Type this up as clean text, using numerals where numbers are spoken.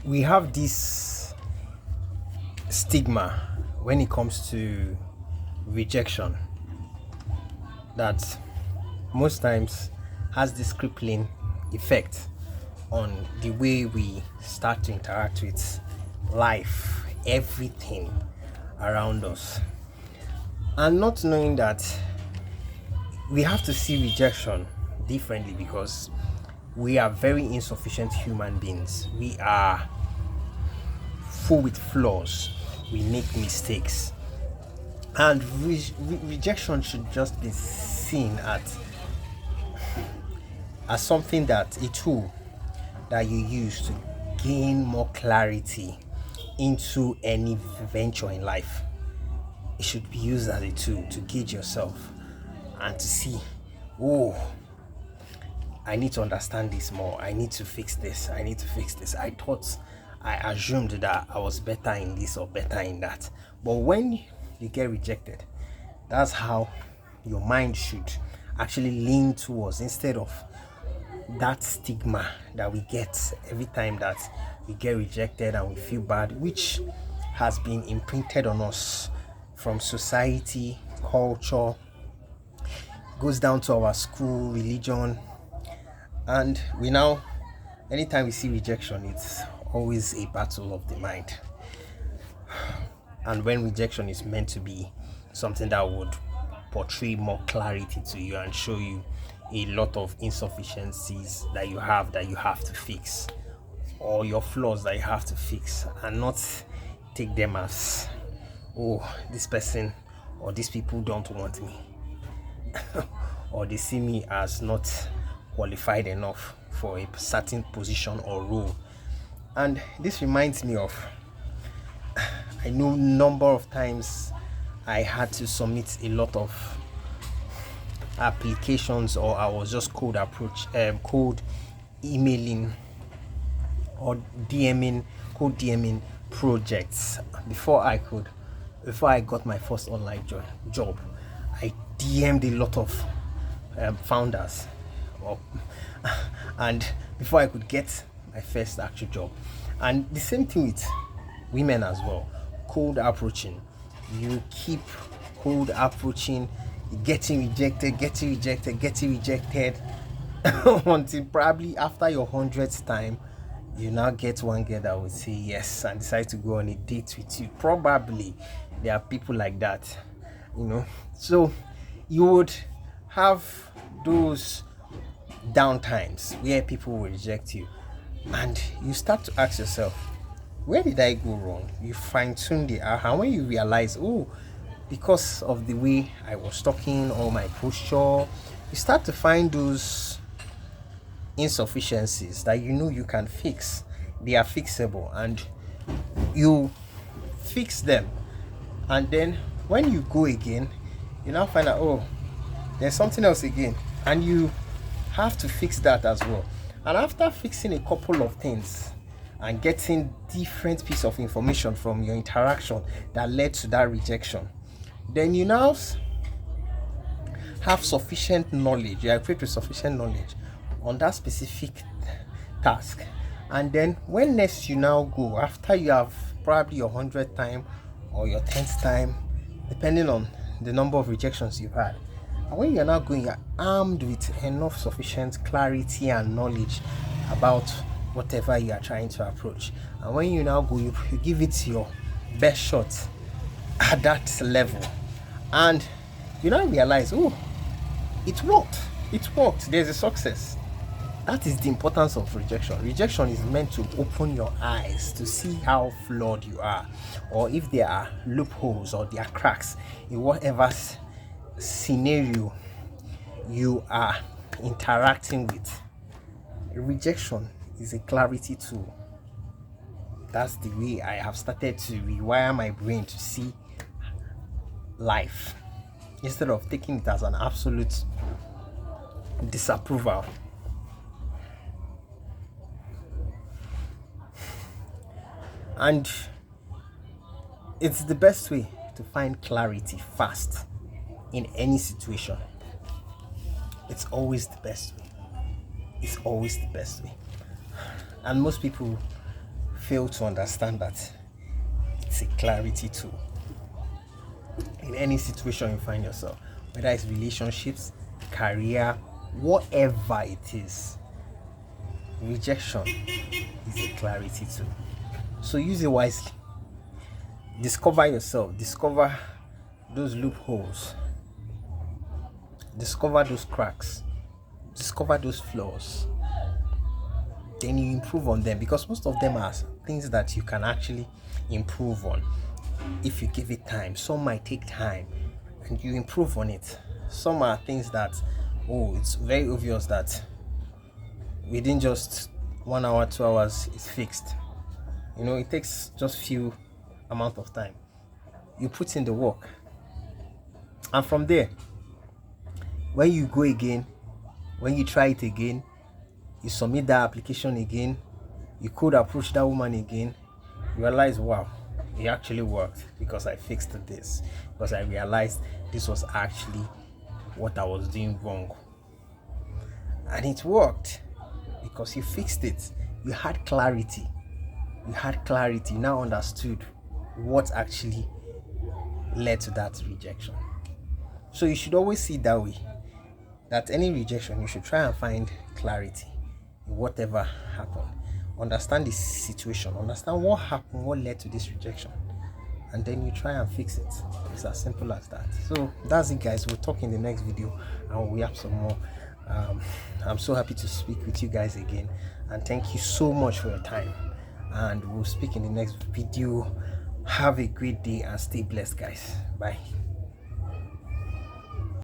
we have this stigma when it comes to rejection that most times has this crippling effect on the way we start to interact with life, everything around us, and not knowing that we have to see rejection differently because we are very insufficient human beings. We are full with flaws. We make mistakes. And rejection should just be seen as something that a tool that you use to gain more clarity into any venture in life. It should be used as a tool to gauge yourself and to see, oh, I need to understand this more. I need to fix this. I need to fix this. I assumed that I was better in this or better in that. But when you get rejected, that's how your mind should actually lean towards, instead of that stigma that we get every time that we get rejected and we feel bad, which has been imprinted on us from society, culture, goes down to our school, religion, and we now, anytime we see rejection, it's always a battle of the mind. And when rejection is meant to be something that would portray more clarity to you and show you a lot of insufficiencies that you have to fix, or your flaws that you have to fix, and not take them as, oh, this person or these people don't want me, or they see me as not qualified enough for a certain position or role. And this reminds me of, I know number of times I had to submit a lot of applications, or I was just cold emailing or cold DMing projects before I got my first online job. I DM'd a lot of founders, or, and before I could get my first actual job. And the same thing with women as well. Cold approaching. You keep cold approaching, getting rejected until probably after your 100th time, you now get one girl that will say yes and decide to go on a date with you. Probably there are people like that, So you would have those downtimes where people will reject you, and you start to ask yourself, where did I go wrong? You fine-tune the aha. When you realize, oh, because of the way I was talking or my posture, you start to find those insufficiencies that you can fix. They are fixable, and you fix them. And then when you go again, you now find out, oh, there's something else again, and you have to fix that as well. And after fixing a couple of things and getting different piece of information from your interaction that led to that rejection, then you now have sufficient knowledge. You are equipped with sufficient knowledge on that specific task. And then when next you now go, after you have probably your 100th time or your 10th time, depending on the number of rejections you've had, and when you're now going, you're armed with enough sufficient clarity and knowledge about whatever you are trying to approach. And when you now go, you give it your best shot at that level, and you now realize, oh, it worked, there's a success. That is the importance of rejection. Rejection is meant to open your eyes to see how flawed you are, or if there are loopholes or there are cracks in whatever scenario you are interacting with. Rejection is a clarity tool. That's the way I have started to rewire my brain to see life, instead of taking it as an absolute disapproval. And it's the best way to find clarity fast in any situation. It's always the best way. And most people fail to understand that it's a clarity tool in any situation you find yourself, whether it's relationships, career, whatever it is. Rejection is a clarity tool. So use it wisely. Discover yourself, discover those loopholes, discover those cracks, discover those flaws. Then you improve on them, because most of them are things that you can actually improve on if you give it time. Some might take time and you improve on it. Some are things that, it's very obvious that within just 1 hour, 2 hours it's fixed. It takes just few amount of time. You put in the work, and from there, when you go again, when you try it again, you submit that application again, you could approach that woman again, you realize, wow, it actually worked because I fixed this, because I realized this was actually what I was doing wrong, and it worked because you fixed it. You had clarity. You now understood what actually led to that rejection. So you should always see it that way, that any rejection, you should try and find clarity in whatever happened. Understand the situation, understand what happened, what led to this rejection, and then you try and fix it. It's as simple as that. So that's it, guys. We'll talk in the next video and we have some more. I'm so happy to speak with you guys again, and thank you so much for your time, and we'll speak in the next video. Have a great day and stay blessed, guys. Bye.